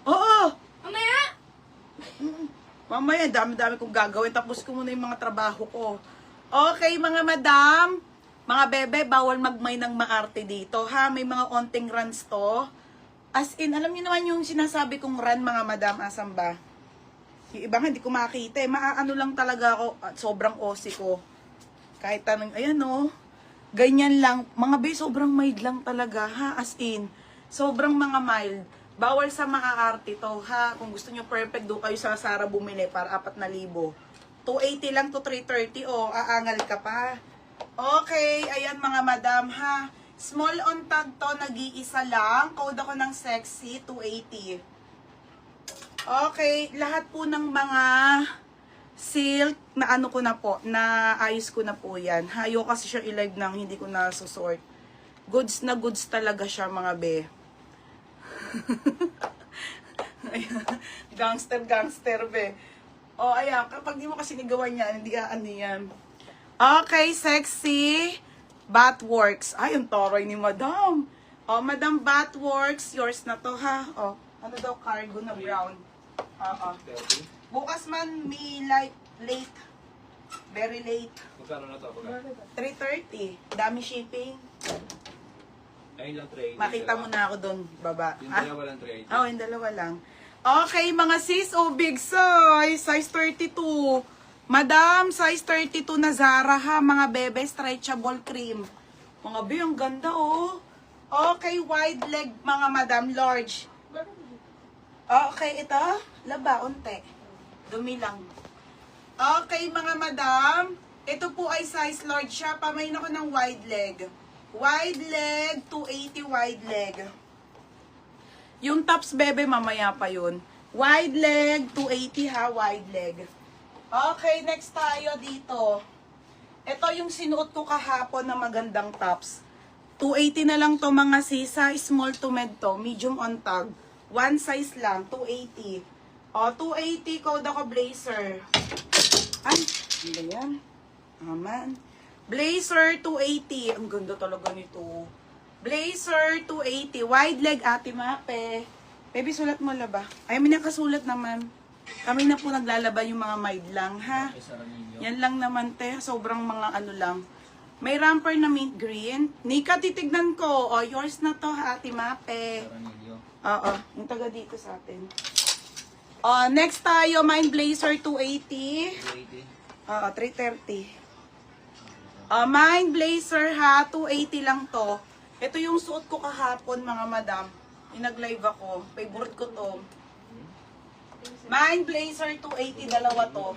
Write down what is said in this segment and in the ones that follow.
Oo! Mamaya! Mamaya, dami-dami kong gagawin. Tapos ko muna yung mga trabaho ko. Okay, mga madam, mga bebe, bawal magmay ng maarte dito, ha? May mga onting runs to. As in, alam niyo naman yung sinasabi kong run, mga madam, asan ba? Yung iba nga, hindi ko makita eh. Maaano lang talaga ako, at sobrang osi ko. Kahit tanong, ayan oh. Ganyan lang. Mga be, sobrang mild lang talaga, ha? As in, sobrang mga mild. Bawal sa maaarte to, ha? Kung gusto nyo perfect, doon kayo sa Sara bumili para 4,000. 280 lang to 330, oh. Aangal ka pa. Okay, ayan mga madam, ha? Small on tag to, nag-iisa lang. Code ako ng sexy, 280. Okay, lahat po ng mga silk na ano ko na po, na ayos ko na po yan. Hayo kasi siya i-live nang hindi ko na susort. Goods na goods talaga siya, mga be. Gangster, be. O, ayan, kapag di mo kasi nigawan yan, hindi ka ano yan. Okay, sexy. Batworks. Ay, yung toroy ni madam. O, madam Batworks, yours na to, ha? O, ano daw, cargo na brown. Oo. Bukas man, may late. Very late. Magkano na to? 330. Dami shipping. Ayun lang, tray. Makita mo na ako doon, baba. Yung dalawa lang, tray. Oo, yung dalawa lang. Okay, mga sis, oh, big size. Size 32. Madam, size 32 na Zara, ha. Mga bebe, stretchable cream. Mga be, ang ganda, oh. Okay, wide leg, mga madam, large. Okay, ito. Laba, unti. Dumi lang. Okay, mga madam. Ito po ay size large siya. Pamain ako ng wide leg. Wide leg, 280 wide leg. Yung tops, bebe, mamaya pa yun. Wide leg, 280 ha, wide leg. Okay, next tayo dito. Ito yung sinuot ko kahapon na magandang tops. 280 na lang to mga sisa, small to med to, medium on tag. One size lang, 280. O, 280, code ako blazer. Ay, ano ba yan? Aman. Blazer 280. Ang ganda talaga nito. Blazer 280. Wide leg, ate Mape. Baby, sulat mo laba. Ay, may nakasulat naman. Kami na po naglalaba yung mga mild lang, ha? Yan lang naman, te. Sobrang mga ano lang. May ramper na mint green. Nika, titignan ko. O, yours na to, ha, ate Mape. Oo, yung taga dito sa atin. O, next tayo, mine blazer 280. Oo, 330. Mine blazer ha, 280 lang to. Ito yung suot ko kahapon, mga madam. Nag-live ako. Favorite ko to. Mine blazer 280, dalawa to.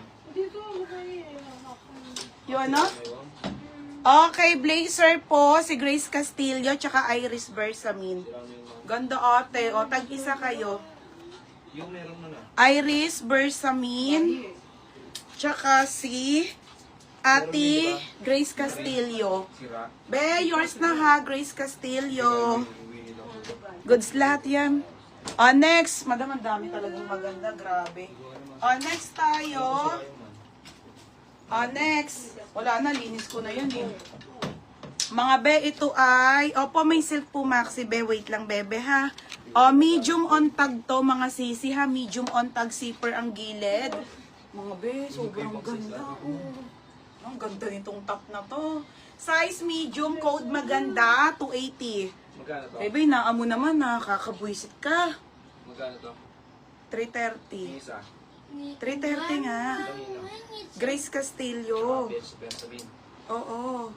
Yun, no? Okay, blazer po, si Grace Castillo, tsaka Iris Bersamin. Ganda ate, o, tag-isa kayo. Yung meron na na. Iris Bersamin, tsaka si Ate Grace Castillo. Sira. Be, yours na ha, Grace Castillo. Goods lahat yan. Next. Madam, ang dami talagang maganda. Grabe. Next tayo. Next. Wala na, linis ko na yun eh. Mga be, ito ay, opo, may silk po maxi be. Wait lang, bebe ha. Medium on tag to, mga sisi ha. Medium on tag zipper ang gilid. Mga be, sobrang ganda. Ang ganda nitong top na to. Size medium, code maganda, 280. Magkano to? Bebe, naamo naman, nakakabwisit ka. Magkano to? 330. Isa. 330 nga. Grace Castillo. Benjamin. Oo.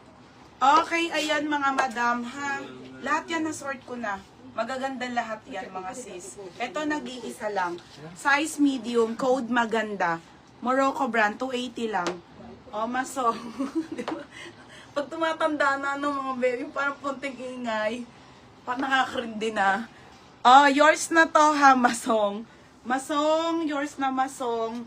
Okay, ayan mga madam ha. Lahat yan na-sort ko na. Magaganda lahat yan mga sis. Ito nag-iisa lang. Size medium, code maganda. Morocco brand, 280 lang. Masong. Pag tumatanda na no, mga baby, parang punting ingay. Parang nakakarindi na. Yours na to ha, Masong. Masong, yours na Masong.